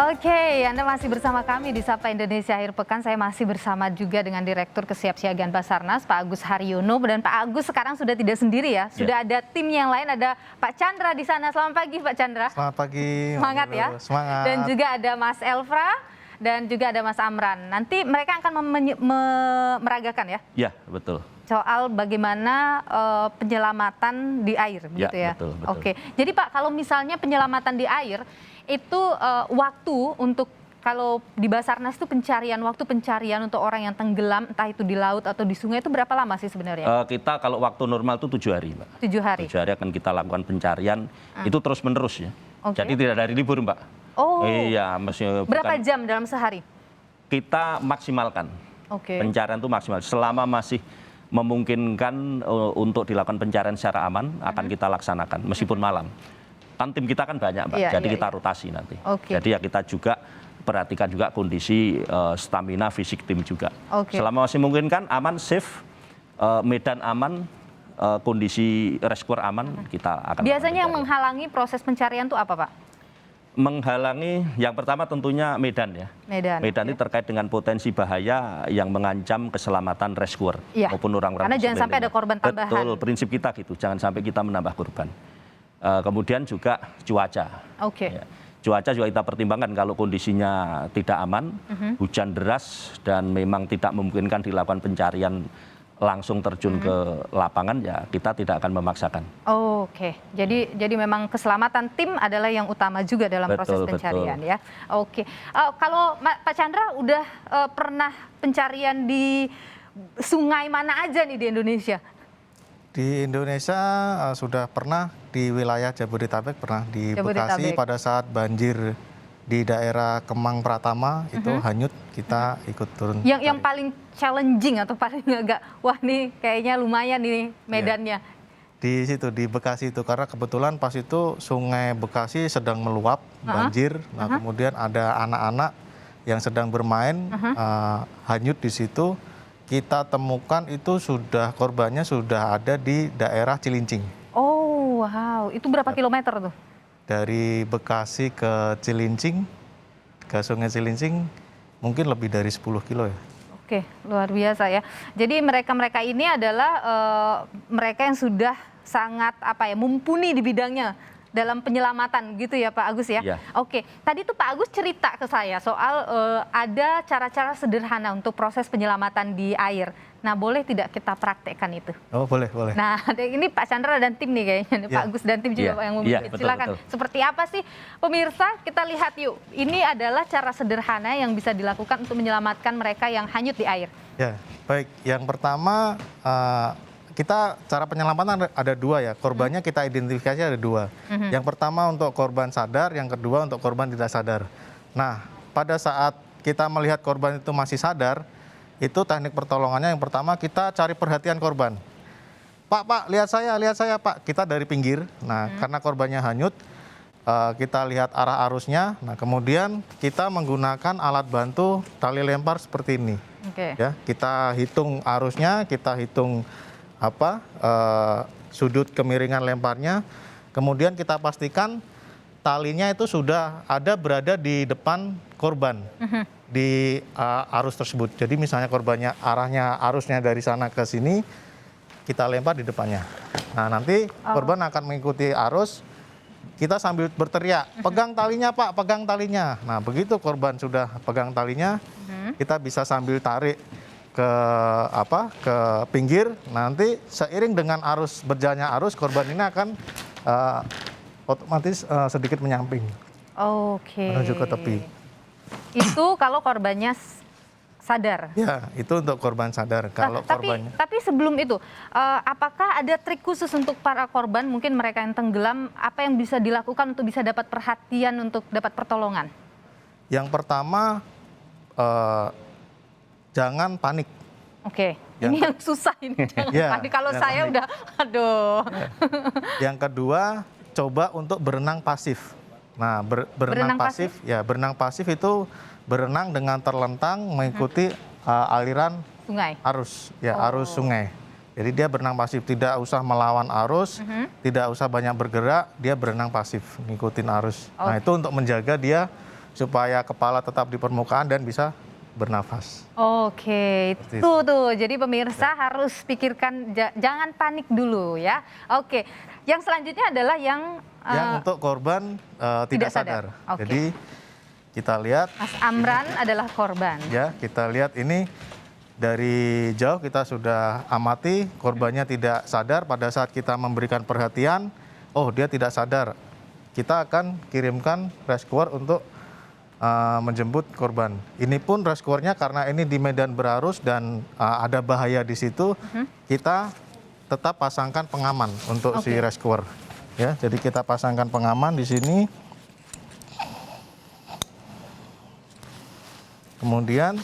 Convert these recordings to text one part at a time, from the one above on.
Oke, Anda masih bersama kami di Sapa Indonesia Akhir Pekan. Saya masih bersama juga dengan Direktur Kesiapsiagaan Basarnas, Pak Agus Haryono. Dan Pak Agus sekarang sudah tidak sendiri ya, sudah ada tim yang lain, ada Pak Chandra di sana. Selamat pagi Pak Chandra. Selamat pagi. Semangat ya. Semangat. Dan juga ada Mas Elfra dan juga ada Mas Amran. Nanti mereka akan meragakan ya? Ya, betul. Soal bagaimana penyelamatan di air, begitu ya? Betul. Oke, jadi Pak, kalau misalnya penyelamatan di air, itu waktu untuk kalau di Basarnas itu waktu pencarian untuk orang yang tenggelam, entah itu di laut atau di sungai, itu berapa lama sih sebenarnya? Kita kalau waktu normal itu 7 hari, Mbak. 7 hari? 7 hari akan kita lakukan pencarian, itu terus-menerus ya. Okay. Jadi tidak ada hari libur, Mbak. Oh, iya. Berapa jam dalam sehari? Kita maksimalkan. Oke. Pencarian itu maksimal. Selama masih memungkinkan untuk dilakukan pencarian secara aman, akan kita laksanakan, meskipun malam. Kan tim kita kan banyak, Mbak, jadi kita rotasi nanti. Jadi ya kita juga perhatikan juga kondisi stamina fisik tim juga. Selama masih memungkinkan, aman, safe, medan aman, kondisi rescuer aman, kita akan. Biasanya yang menghalangi proses pencarian itu apa, Pak? Menghalangi, yang pertama tentunya medan ya. Medan ini terkait dengan potensi bahaya yang mengancam keselamatan rescuer maupun orang-orang. Karena jangan sampai ada korban tambahan. Betul, prinsip kita gitu, jangan sampai kita menambah korban. Kemudian juga cuaca. Ya. Cuaca juga kita pertimbangkan kalau kondisinya tidak aman, hujan deras dan memang tidak memungkinkan dilakukan pencarian langsung terjun ke lapangan, ya kita tidak akan memaksakan. Oke, jadi memang keselamatan tim adalah yang utama juga dalam proses pencarian ya. Oke, kalau Pak Chandra udah pernah pencarian di sungai mana aja nih di Indonesia? Di Indonesia sudah pernah di wilayah Jabodetabek, pernah di Bekasi pada saat banjir di daerah Kemang Pratama itu hanyut, kita ikut turun. Yang paling challenging atau paling agak wah nih kayaknya lumayan nih medannya. Di situ di Bekasi itu karena kebetulan pas itu Sungai Bekasi sedang meluap banjir. Nah, kemudian ada anak-anak yang sedang bermain hanyut di situ. Kita temukan itu korbannya sudah ada di daerah Cilincing. Oh, wow. Itu berapa kilometer tuh? Dari Bekasi ke Cilincing, ke Sungai Cilincing, mungkin lebih dari 10 kilo ya. Oke, luar biasa ya. Jadi mereka-mereka ini adalah mereka yang sudah sangat mumpuni di bidangnya dalam penyelamatan gitu ya Pak Agus ya. Oke, tadi tuh Pak Agus cerita ke saya soal ada cara-cara sederhana untuk proses penyelamatan di air. Nah, boleh tidak kita praktekkan itu? Oh, boleh. Nah, ini Pak Chandra dan tim nih kayaknya, Pak Agus dan tim juga yang memimpin. Silakan. Seperti apa sih pemirsa? Kita lihat yuk. Ini adalah cara sederhana yang bisa dilakukan untuk menyelamatkan mereka yang hanyut di air. Ya, baik. Yang pertama cara penyelamatan ada dua ya, korbannya kita identifikasi ada dua. Yang pertama untuk korban sadar, yang kedua untuk korban tidak sadar. Nah, pada saat kita melihat korban itu masih sadar, itu teknik pertolongannya yang pertama kita cari perhatian korban. Pak, lihat saya Pak. Kita dari pinggir, nah karena korbannya hanyut, kita lihat arah arusnya, nah kemudian kita menggunakan alat bantu tali lempar seperti ini. Ya, kita hitung arusnya, kita hitung sudut kemiringan lemparnya, kemudian kita pastikan talinya itu sudah berada di depan korban di arus tersebut. Jadi misalnya korbannya arusnya dari sana ke sini, kita lempar di depannya. Nah, nanti korban akan mengikuti arus, kita sambil berteriak, pegang talinya Pak, pegang talinya. Nah, begitu korban sudah pegang talinya, kita bisa sambil tarik ke pinggir. Nanti seiring dengan berjalannya arus, korban ini akan otomatis sedikit menyamping menuju ke tepi. Itu kalau korbannya sadar. Ya, itu untuk korban sadar. Tapi sebelum itu, apakah ada trik khusus untuk para korban, mungkin mereka yang tenggelam, apa yang bisa dilakukan untuk bisa dapat perhatian untuk dapat pertolongan? Yang pertama, jangan panik. Ini yang susah ini. Jangan panik. Kalau saya panik. Udah, aduh. Yang kedua, coba untuk berenang pasif. Nah, berenang pasif, ya berenang pasif itu berenang dengan terlentang mengikuti aliran arus, arus sungai. Jadi dia berenang pasif, tidak usah melawan arus, tidak usah banyak bergerak, dia berenang pasif, ngikutin arus. Nah, itu untuk menjaga dia supaya kepala tetap di permukaan dan bisa bernafas. Oke, itu tuh. Jadi pemirsa harus pikirkan, jangan panik dulu ya. Oke, yang selanjutnya adalah yang untuk korban tidak sadar. Oke. Jadi kita lihat. Mas Amran adalah korban. Ya, kita lihat ini dari jauh kita sudah amati korbannya tidak sadar. Pada saat kita memberikan perhatian, oh dia tidak sadar. Kita akan kirimkan rescuer untuk menjemput korban. Ini pun rescuernya karena ini di medan berarus dan ada bahaya di situ, kita tetap pasangkan pengaman untuk si rescuer. Ya, jadi kita pasangkan pengaman di sini. Kemudian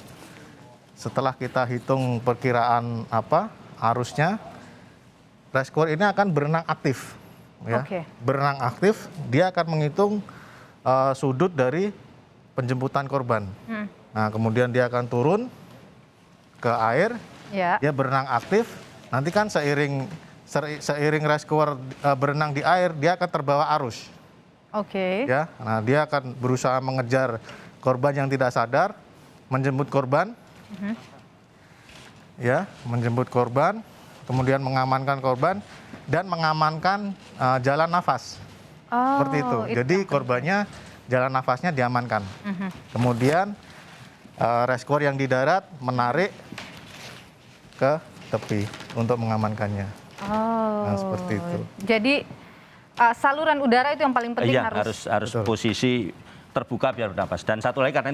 setelah kita hitung perkiraan arusnya, rescuer ini akan berenang aktif. Ya. Berenang aktif, dia akan menghitung sudut dari penjemputan korban. Nah, kemudian dia akan turun ke air, dia berenang aktif. Nanti kan seiring rescuer berenang di air, dia akan terbawa arus. Ya, nah dia akan berusaha mengejar korban yang tidak sadar, menjemput korban, ya, menjemput korban, kemudian mengamankan korban dan mengamankan jalan nafas. Seperti itu. Jadi korbannya jalan nafasnya diamankan. Kemudian rescuer yang di darat menarik ke tepi untuk mengamankannya. Nah, seperti itu. Jadi saluran udara itu yang paling penting, harus posisi terbuka biar bernafas. Dan satu lagi, karena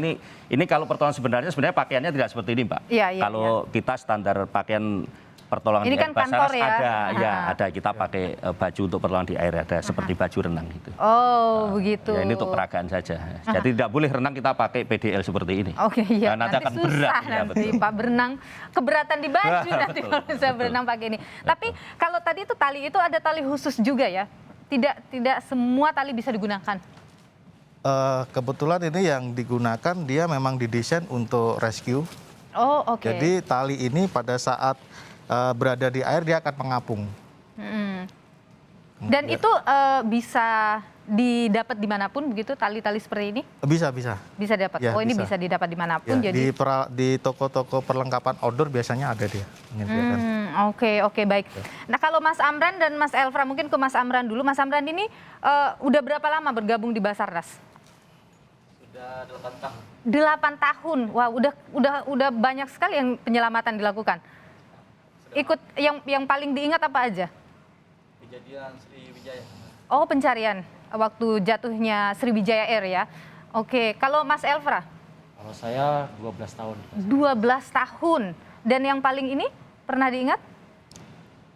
ini kalau pertolongan sebenarnya pakaiannya tidak seperti ini, Mbak. Kalau kita standar pakaian pertolongan ini di air kan kantor ada kita pakai baju untuk pertolongan di air, ada seperti baju renang gitu. Begitu. Ya, ini untuk peragaan saja. Jadi tidak boleh renang kita pakai PDL seperti ini. Iya. Nanti akan berat. Nanti Pak berenang keberatan di baju nanti kalau saya berenang pakai ini. Tapi kalau tadi itu tali itu ada tali khusus juga ya? Tidak semua tali bisa digunakan. Kebetulan ini yang digunakan dia memang didesain untuk rescue. Jadi tali ini pada saat berada di air dia akan mengapung. Dan itu bisa didapat dimanapun begitu, tali-tali seperti ini? Bisa dapat. Ya, ini bisa didapat dimanapun. Ya, jadi di toko-toko perlengkapan outdoor biasanya ada dia. Oke, baik. Nah, kalau Mas Amran dan Mas Elfra, mungkin ke Mas Amran dulu. Mas Amran ini udah berapa lama bergabung di Basarnas? Sudah 8 tahun. 8 tahun. Wah, udah banyak sekali yang penyelamatan dilakukan. Ikut yang paling diingat apa aja? Kejadian Sriwijaya. Pencarian waktu jatuhnya Sriwijaya Air ya. Oke, kalau Mas Elfra? Kalau saya 12 tahun. 12 tahun. Dan yang paling ini pernah diingat?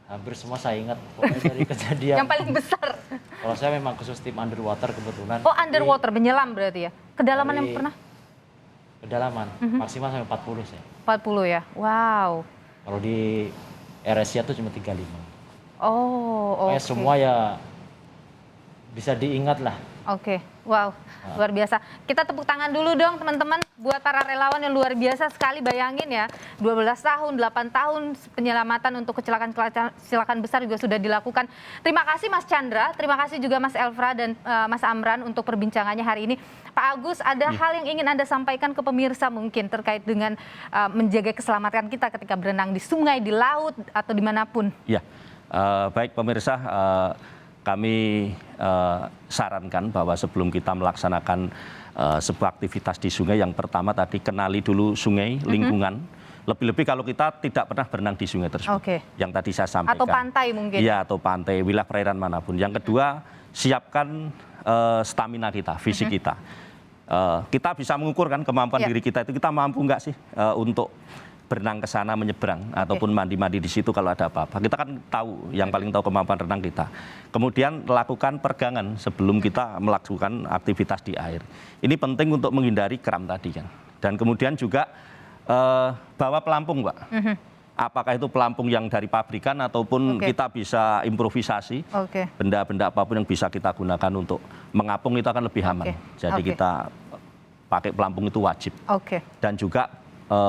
Hampir semua saya ingat. Pokoknya dari kejadian. Yang paling besar? Kalau saya memang khusus tim underwater kebetulan. Underwater, menyelam berarti ya? Kedalaman yang pernah? Kedalaman, maksimal sampai 40 saya. 40 ya? Wow. Kalau di AirAsia tuh cuma 35. Oke. Semua ya bisa diingat lah. Oke, wow, luar biasa. Kita tepuk tangan dulu dong teman-teman buat para relawan yang luar biasa sekali. Bayangin ya, 12 tahun, 8 tahun penyelamatan untuk kecelakaan besar juga sudah dilakukan. Terima kasih Mas Chandra, terima kasih juga Mas Elfra dan Mas Amran untuk perbincangannya hari ini. Pak Agus, ada hal yang ingin Anda sampaikan ke pemirsa mungkin terkait dengan menjaga keselamatan kita ketika berenang di sungai, di laut, atau dimanapun? Ya, baik pemirsa, kami sarankan bahwa sebelum kita melaksanakan sebuah aktivitas di sungai, yang pertama tadi kenali dulu sungai, lingkungan. Lebih-lebih kalau kita tidak pernah berenang di sungai tersebut. Yang tadi saya sampaikan. Atau pantai mungkin. Iya, atau pantai, wilayah perairan manapun. Yang kedua, siapkan stamina kita, fisik kita. Kita bisa mengukur kan kemampuan diri kita itu, kita mampu nggak sih untuk berenang ke sana, menyeberang, ataupun mandi-mandi di situ kalau ada apa-apa. Kita kan tahu, yang paling tahu kemampuan renang kita. Kemudian lakukan peregangan sebelum kita melakukan aktivitas di air. Ini penting untuk menghindari kram tadi kan. Dan kemudian juga bawa pelampung, Pak. Apakah itu pelampung yang dari pabrikan ataupun kita bisa improvisasi. Benda-benda apapun yang bisa kita gunakan untuk mengapung itu akan lebih aman. Jadi kita pakai pelampung itu wajib. Dan juga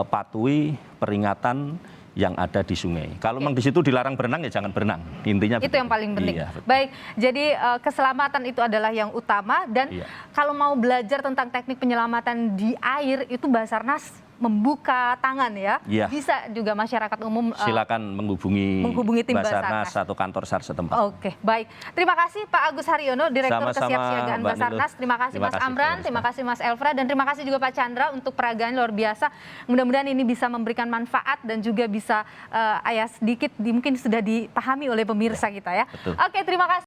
patuhi peringatan yang ada di sungai. Kalau memang di situ dilarang berenang ya jangan berenang. Intinya itu begitu. yang paling penting. Iya, baik, jadi keselamatan itu adalah yang utama dan kalau mau belajar tentang teknik penyelamatan di air itu Basarnas membuka tangan ya. Bisa juga masyarakat umum silakan menghubungi tim Basarnas atau kantor SAR setempat. Oke, baik. Terima kasih Pak Agus Haryono, Direktur Kesiapsiagaan Basarnas. Terima kasih Mas Amran, terima kasih Mas Elfra, dan terima kasih juga Pak Chandra untuk peragaan luar biasa. Mudah-mudahan ini bisa memberikan manfaat dan juga bisa sedikit mungkin sudah dipahami oleh pemirsa kita ya. Betul. Oke, terima kasih.